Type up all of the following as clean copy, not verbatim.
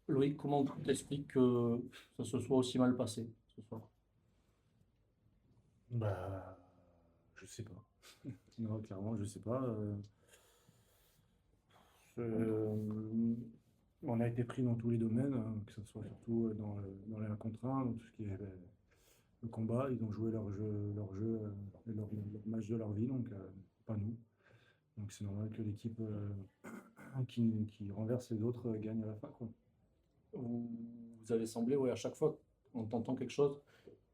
Loïc, comment tu t'expliques que ça se soit aussi mal passé ce soir? Bah, je sais pas. Non, clairement, je sais pas. Euh, on a été pris dans tous les domaines, hein, que ce soit surtout dans les 1 contre 1, dans tout ce qui est le combat. Ils ont joué et leur match de leur vie, donc pas nous. Donc c'est normal que l'équipe qui renverse les autres gagne à la fin, quoi. Vous, vous avez semblé, ouais, à chaque fois qu'on t'entend quelque chose,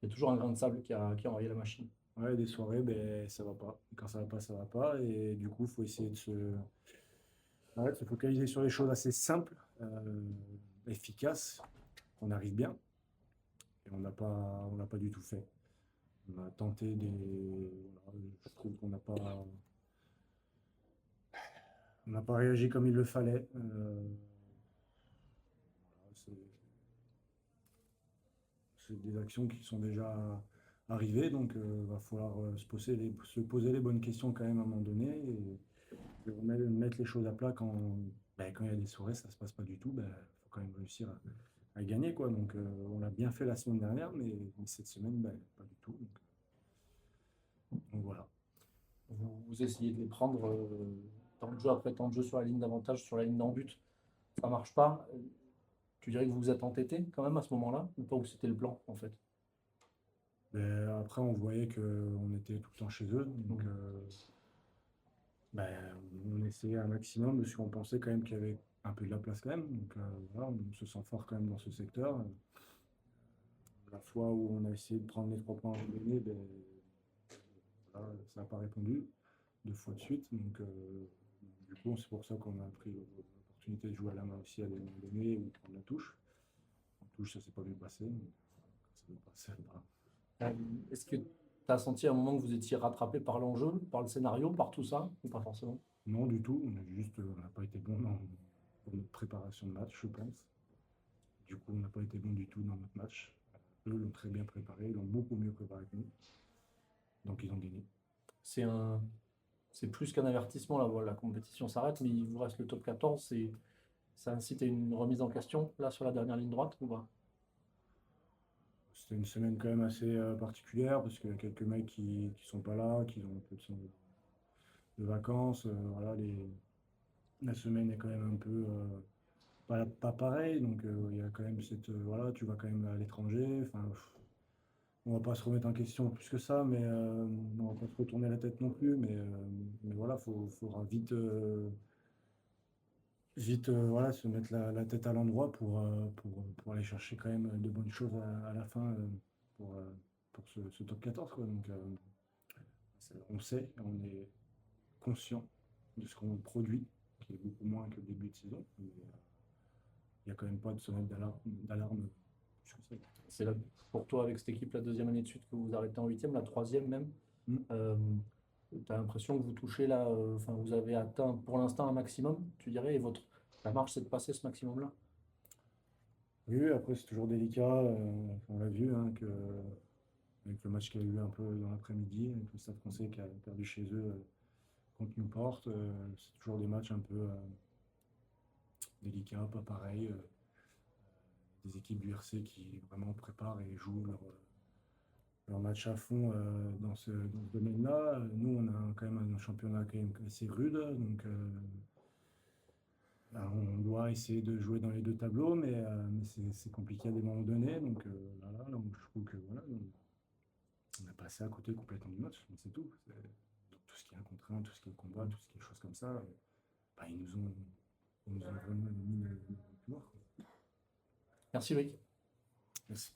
il y a toujours un grain de sable qui a envoyé la machine. Ouais, des soirées, ben, ça va pas. Quand ça va pas, ça va pas. Et du coup, il faut essayer de se focaliser sur les choses assez simples, efficaces. On arrive bien. Et on n'a pas du tout fait. On a tenté voilà, je trouve qu'on n'a pas réagi comme il le fallait. Voilà, c'est des actions qui sont déjà arrivées, donc il va falloir se poser les bonnes questions quand même à un moment donné et mettre les choses à plat quand il y a des soirées, ça se passe pas du tout. Il faut quand même réussir à gagner, quoi. Donc on l'a bien fait la semaine dernière, mais cette semaine, pas du tout. Donc voilà. Vous essayez de les prendre temps de jeu après temps de jeu sur la ligne d'avantage, sur la ligne d'en but. Ça marche pas. Tu dirais que vous vous êtes entêté quand même à ce moment-là, ou pas, ou c'était le plan en fait? Après, on voyait qu'on était tout le temps chez eux. Donc, Mhm. on essayait un maximum parce qu'on pensait quand même qu'il y avait un peu de la place quand même. Donc, voilà, on se sent fort quand même dans ce secteur. La fois où on a essayé de prendre les 3 points en donné, voilà, ça n'a pas répondu 2 fois de suite. Donc, du coup, c'est pour ça qu'on a pris l'opportunité de jouer à la main aussi à des moments donnés ou prendre la touche. En touche, ça s'est pas bien passé. Donc, ça ne pas, ça va pas. Euh, Est-ce que tu as senti à un moment que vous étiez rattrapé par l'enjeu, par le scénario, par tout ça, ou pas forcément? Non, du tout. On n'a pas été bon pour notre préparation de match, je pense. Du coup, on n'a pas été bon du tout dans notre match. Eux l'ont très bien préparé, ils l'ont beaucoup mieux préparé que nous. Donc, ils ont gagné. C'est un, c'est plus qu'un avertissement, là, voilà, la compétition s'arrête, mais il vous reste le top 14, ça incite à une remise en question, là, sur la dernière ligne droite, ou pas? C'était une semaine quand même assez particulière parce qu'il y a quelques mecs qui sont pas là, qui ont un peu de vacances. Voilà, la semaine est quand même un peu pas pareil. Donc, il y a quand même voilà, tu vas quand même à l'étranger. Enfin, on va pas se remettre en question plus que ça, mais on va pas se retourner la tête non plus. Mais voilà, faudra vite voilà, se mettre la tête à l'endroit pour aller chercher quand même de bonnes choses à la fin pour, euh, pour ce top 14, quoi. Donc, on sait, on est conscient de ce qu'on produit, qui est beaucoup moins que le début de saison. Mais il n'y a quand même pas de sonnette d'alarme plus que ça. C'est là, pour toi, avec cette équipe, la deuxième année de suite que vous arrêtez en huitième, la troisième même. Mm. Euh, tu as l'impression que vous touchez là, enfin, vous avez atteint pour l'instant un maximum, tu dirais, et la marche, c'est de passer ce maximum-là. Oui, après, c'est toujours délicat. On l'a vu, hein, avec le match qu'il y a eu un peu dans l'après-midi, avec le Stade Français qui a perdu chez eux contre Newport. C'est toujours des matchs un peu délicats, pas pareils. Des équipes du RC qui vraiment préparent et jouent leur match à fond dans ce domaine-là. Nous, on a quand même un championnat quand même assez rude, donc on doit essayer de jouer dans les deux tableaux, mais c'est compliqué à des moments donnés. Donc là, donc, je trouve que voilà, on a passé à côté complètement du match, mais c'est tout. Donc, tout ce qui est un contre un, tout ce qui est combat, tout ce qui est choses comme ça, ils nous ont vraiment mis le noir, quoi. Merci, Loïc. Merci.